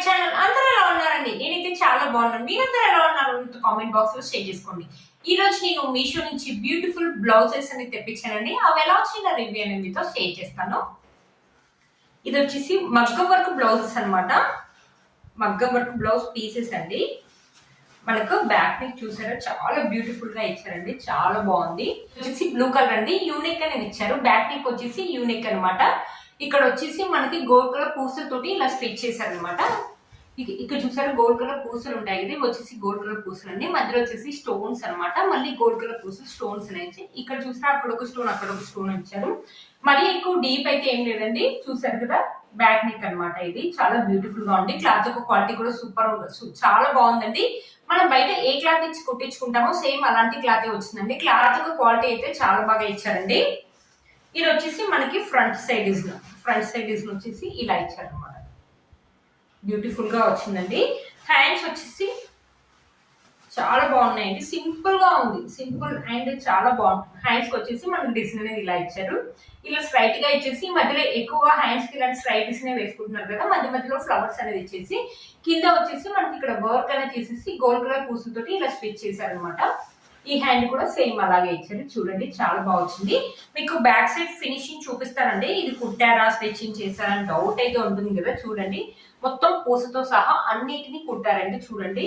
Channel. అందరూ ఎలా ఉన్నారండి? నేనైతే చాలా బాగున్నాను. మీరందరూ ఎలా ఉన్నారు? కామెంట్ బాక్స్ లో షేర్ చేసుకోండి. ఈ రోజు నేను మీషో నుంచి బ్యూటిఫుల్ బ్లౌజెస్ అని తెప్పించానండి. అవి ఎలా వచ్చిన రివ్యూ అనేది మీతో షేర్ చేస్తాను. ఇది వచ్చేసి మగ్గం వర్క్ బ్లౌజెస్ అనమాట. మగ్గం వర్క్ బ్లౌజ్ పీసెస్ అండి. మనకు బ్యాక్ నెక్ చూసారా, చాలా బ్యూటిఫుల్ గా ఇచ్చారండి, చాలా బాగుంది. వచ్చేసి బ్లూ కలర్ అండి, యూనిక్ అనేది ఇచ్చారు. బ్యాక్ నెక్ వచ్చేసి యూనిక్ అనమాట. ఇక్కడ వచ్చేసి మనకి గోల్డ్ కలర్ పూసలతోటి ఇలా స్టిచ్ చేశారు అనమాట. ఇక్కడ చూసారా గోల్డ్ కలర్ పూసలు ఉంటాయి కదా, వచ్చేసి గోల్డ్ కలర్ పూసలు అండి. మధ్యలో వచ్చేసి స్టోన్స్ అనమాట. మళ్ళీ గోల్డ్ కలర్ పూసలు స్టోన్స్ అనేసి ఇక్కడ చూసారా, అక్కడ ఒక స్టోన్ అక్కడ ఒక స్టోన్ ఇచ్చారు. మరీ ఎక్కువ డీప్ అయితే ఏం లేదండి. చూసారు కదా బ్యాక్ నెక్ అనమాట. ఇది చాలా బ్యూటిఫుల్ గా ఉంది. క్లాత్ యొక్క క్వాలిటీ కూడా సూపర్, చాలా బాగుందండి. మనం బయట ఏ క్లాత్ ఇచ్చి కుట్టించుకుంటామో సేమ్ అలాంటి క్లాత్ వచ్చిందండి. క్లాత్ యొక్క క్వాలిటీ అయితే చాలా బాగా ఇచ్చారండి. ఇది వచ్చేసి మనకి ఫ్రంట్ సైడ్ వచ్చేసి ఇలా ఇచ్చారు అనమాట. బ్యూటిఫుల్ గా వచ్చిందండి. హ్యాండ్స్ వచ్చేసి చాలా బాగున్నాయండి. సింపుల్ గా ఉంది, సింపుల్ అండ్ చాలా బాగుంటుంది. హ్యాండ్స్ కి వచ్చేసి మనకి డిజైన్ అనేది ఇలా ఇచ్చారు. ఇలా స్ట్రైట్ గా ఇచ్చేసి మధ్యలో ఎక్కువగా హ్యాండ్స్ కి ఇలాంటి స్ట్రైట్ డిజైన్ వేసుకుంటున్నారు కదా, మధ్య మధ్యలో ఫ్లవర్స్ అనేది ఇచ్చేసి కింద వచ్చేసి మనకి ఇక్కడ వర్క్ అనేది చేసేసి గోల్డ్ కలర్ పూసలతోటి ఇలా స్టిచ్ చేశారు అనమాట. ఈ హ్యాండ్ కూడా సేమ్ అలాగే ఇచ్చారు. చూడండి చాలా బాగా వచ్చింది. మీకు బ్యాక్ సైడ్ ఫినిషింగ్ చూపిస్తారండి. ఇది కుట్టారా స్టిచ్చింగ్ చేశారా అని డౌట్ అయితే ఉంటుంది కదా. చూడండి మొత్తం పూసతో సహా అన్నిటినీ కుట్టారండి. చూడండి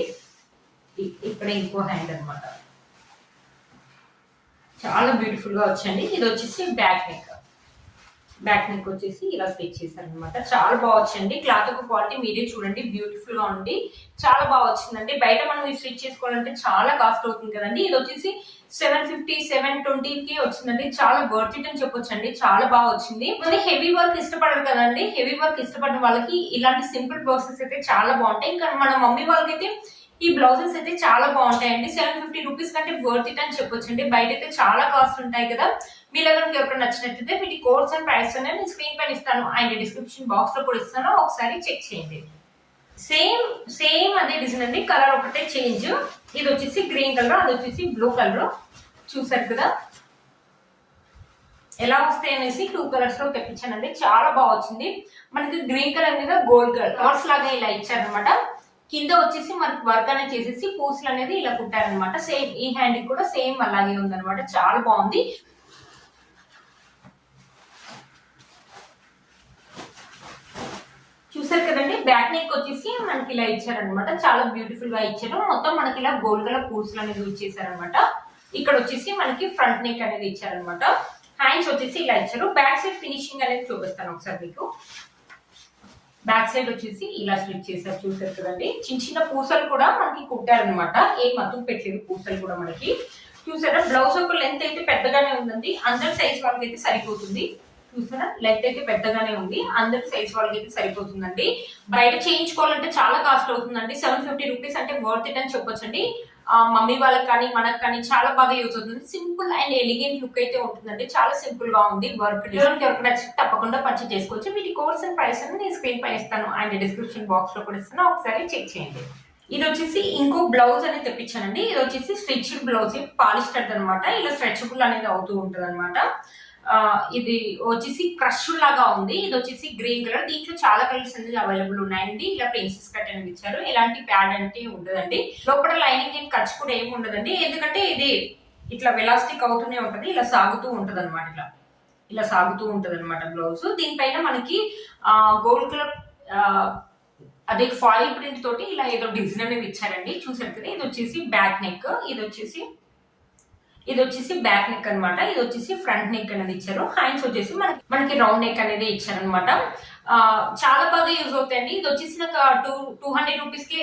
ఇక్కడ ఇంకో హ్యాండ్ అనమాట. చాలా బ్యూటిఫుల్ గా వచ్చండి. ఇది వచ్చేసి బ్యాక్ నెక్ వచ్చేసి ఇలా స్టిచ్ చేశారు అనమాట. చాలా బాగా వచ్చింది. క్లాత్ యొక్క క్వాలిటీ మీరే చూడండి, బ్యూటిఫుల్ గా ఉంది, చాలా బాగా వచ్చిందండి. బయట మనం ఈ స్టిచ్ చేసుకోవాలంటే చాలా కాస్ట్ అవుతుంది కదండి. ఇది వచ్చేసి 750 720కి వచ్చిందండి. చాలా వర్త్ ఇట్ అని చెప్పొచ్చండి. చాలా బాగా వచ్చింది. మరి హెవీ వర్క్ ఇష్టపడరు కదండి. హెవీ వర్క్ ఇష్టపడిన వాళ్ళకి ఇలాంటి సింపుల్ బ్లౌజెస్ అయితే చాలా బాగుంటాయి. ఇంకా మన మమ్మీ వాళ్ళకైతే ఈ బ్లౌజెస్ అయితే చాలా బాగుంటాయండి. 750 రూపీస్ కంటే వర్త్ ఇట్ అని చెప్పొచ్చండి. బయట అయితే చాలా కాస్ట్ ఉంటాయి కదా. మీ దగ్గరికి ఎవరైనా నచ్చినట్లయితే వీటి కోర్స్ అండ్ ప్రైస్ అనేది నేను స్క్రీన్ పైన ఇస్తాను అండ్ డిస్క్రిప్షన్ బాక్స్ లో కూడా ఇస్తాను, ఒకసారి చెక్ చేయండి. సేమ్ అదే డిజైన్ అండి, కలర్ ఒకటే చేంజ్. ఇది వచ్చేసి గ్రీన్ కలర్, అది వచ్చేసి బ్లూ కలర్. చూసారు కదా ఎలా వస్తాయి అనేసి 2 కలర్స్ లో తెప్పించానండి. చాలా బాగా వచ్చింది. మనకి గ్రీన్ కలర్ మీద గోల్డ్ కలర్ కవర్స్ లాగా ఇలా ఇచ్చారనమాట. కింద వచ్చేసి మనకి వర్క్ అనేది చేసేసి పూసలు అనేది ఇలా కుట్టారనమాట. సేమ్ ఈ హ్యాండ్ కూడా సేమ్ అలాగే ఉందన్నమాట. చాలా బాగుంది. చూసారు కదండి, బ్యాక్ నెక్ వచ్చేసి మనకి ఇలా ఇచ్చారనమాట. చాలా బ్యూటిఫుల్ గా ఇచ్చారు. మొత్తం మనకి ఇలా గోల్డ్ కలర్ పూసలు అనేది ఇచ్చేసారనమాట. ఇక్కడ వచ్చేసి మనకి ఫ్రంట్ నెక్ అనేది ఇచ్చారనమాట. హ్యాండ్స్ వచ్చేసి ఇలా ఇచ్చారు. బ్యాక్ సైడ్ ఫినిషింగ్ అనేది చూపిస్తాను ఒకసారి మీకు. బ్యాక్ సైడ్ వచ్చేసి ఇలా స్టిచ్ చేశారు. చూసారు కదండి, చిన్న చిన్న పూసలు కూడా మనకి కుట్టారనమాట. ఏం మతుకు పెట్టలేదు పూసలు కూడా మనకి. చూసారా బ్లౌజ్ ఒక లెంత్ అయితే పెద్దగానే ఉందండి. అందరి సైజ్ వాళ్ళకి అయితే సరిపోతుంది. చూసారా లెంత్ అయితే పెద్దగానే ఉంది, అందరి సైజ్ వాళ్ళకి అయితే సరిపోతుందండి. బయట చేయించుకోవాలంటే చాలా కాస్ట్ అవుతుందండి. 750 రూపీస్ అంటే వర్త్ ఇట్ అని చెప్పొచ్చండి. మమ్మీ వాళ్ళకి కానీ మనకు కానీ చాలా బాగా యూజ్ అవుతుంది. సింపుల్ అండ్ ఎలిగెంట్ లుక్ అయితే ఉంటుందండి. చాలా సింపుల్ గా ఉంది. వర్క్ ఎవరికి నచ్చి తప్పకుండా పర్చేస్ చేసుకోవచ్చు. వీటి కోర్స్ అండ్ ప్రైస్ అని నేను స్క్రీన్ పైన ఇస్తాను అండ్ డిస్క్రిప్షన్ బాక్స్ లో కూడా ఇస్తాను, ఒకసారి చెక్ చేయండి. ఇది వచ్చేసి ఇంకో బ్లౌజ్ అనేది తెప్పించానండి. ఇది వచ్చేసి స్ట్రెచ్డ్ బ్లౌజ్, పాలిస్టర్ అనమాట. ఇలా స్ట్రెచబుల్ అనేది అవుతూ ఉంటుంది అనమాట. ఇది వచ్చేసి క్రష్ లాగా ఉంది. ఇది వచ్చేసి గ్రీన్ కలర్. దీంట్లో చాలా కలర్స్ అనేది అవైలబుల్ ఉన్నాయండి. ఇలా ప్రిన్సెస్ కట్ అనేది ఇచ్చారు. ఎలాంటి ప్యాడ్ అంటే ఉండదండి. లోపల లైనింగ్ ఏం ఖర్చు కూడా ఏమి ఉండదండి. ఎందుకంటే ఇది ఇట్లా వెలాస్టిక్ అవుతూనే ఉంటది, ఇలా సాగుతూ ఉంటది అనమాట. ఇలా సాగుతూ ఉంటది అనమాట బ్లౌజ్. దీనిపైన మనకి గోల్డ్ కలర్ అదే ఫాయిల్ ప్రింట్ తోటి ఇలా ఏదో డిజైన్ అనేది ఇచ్చారండి. చూసారు కదా, ఇది వచ్చేసి బ్యాక్ నెక్, ఇది వచ్చేసి బ్యాక్ నెక్ అనమాట. ఇది వచ్చేసి ఫ్రంట్ నెక్ అనేది ఇచ్చారు. హ్యాండ్స్ వచ్చేసి మనకి రౌండ్ నెక్ అనేది ఇచ్చారనమాట. చాలా బాగా యూజ్ అవుతాయండి. ఇది వచ్చేసి నాకు 200 రూపీస్ కి,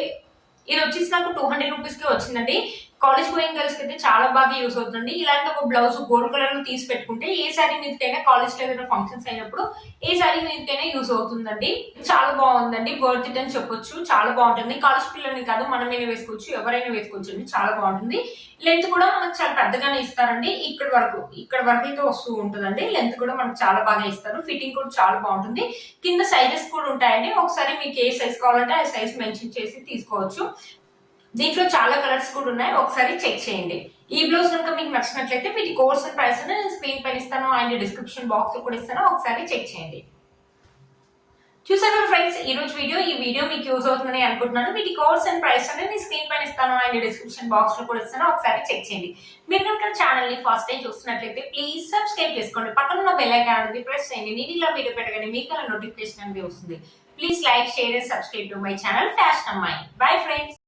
ఇది వచ్చేసి నాకు 200 రూపీస్ కి వచ్చిందండి. కాలేజ్ గోయింగ్ గర్ల్స్ కి అయితే చాలా బాగా యూజ్ అవుతుంది. ఇలాంటి ఒక బ్లౌజ్ గోల్డ్ కలర్ లో తీసి పెట్టుకుంటే ఏ శారీ మీదకైనా, కాలేజ్ లో ఏదైనా ఫంక్షన్స్ అయినప్పుడు ఏ శారీ మీదకైనా యూజ్ అవుతుందండి. చాలా బాగుందండి, వర్త్ ఇట్ అని చెప్పొచ్చు. చాలా బాగుంటుంది. కాలేజ్ పిల్లల్ని కాదు, మనమైనా వేసుకోవచ్చు, ఎవరైనా వేసుకోవచ్చు అండి. చాలా బాగుంటుంది. లెంత్ కూడా మనకు చాలా పెద్దగానే ఇస్తారండి. ఇక్కడ వరకు అయితే వస్తూ ఉంటుందండి. లెంత్ కూడా మనకు చాలా బాగా ఇస్తారు. ఫిట్టింగ్ కూడా చాలా బాగుంటుంది. కింద సైజెస్ కూడా ఉంటాయండి. ఒకసారి మీకు ఏ సైజ్ కావాలంటే ఆ సైజ్ మెన్షన్ చేసి తీసుకోవచ్చు. దీంట్లో చాలా కలర్స్ కూడా ఉన్నాయి, ఒకసారి చెక్ చేయండి. ఈ బ్లౌజ్ కనుక మీకు నచ్చినట్లయితే వీటి కోర్స్ అండ్ ప్రైస్ నేను స్క్రీన్ పైన ఇస్తాను అండ్ డిస్క్రిప్షన్ బాక్స్ లో కూడా ఇస్తాను, ఒకసారి చెక్ చేయండి. చూసారు ఫ్రెండ్స్, ఫ్రెండ్స్ ఈ రోజు ఈ వీడియో మీకు యూజ్ అవుతుందని అనుకుంటున్నాను. వీటి కోడ్స్ అండ్ ప్రైస్ అనేది నేను స్క్రీన్ పైన ఇస్తాను అండ్ డిస్క్రిప్షన్ బాక్స్ లో కూడా ఇస్తాను, ఒకసారి చెక్ చేయండి. మీరు కనుక ఛానల్ ని ఫస్ట్ టైం చూస్తున్నట్లయితే ప్లీజ్ సబ్స్క్రైబ్ చేసుకోండి. పక్కన ఉన్న బెల్ ఐకాన్ అనేది ప్రెస్ చేయండి. నేను ఇలా వీడియో పెట్టగానే మీకు అలా నోటిఫికేషన్ అనేది వస్తుంది. Please like, share and subscribe to my channel fashion అమ్మాయి. Bye friends.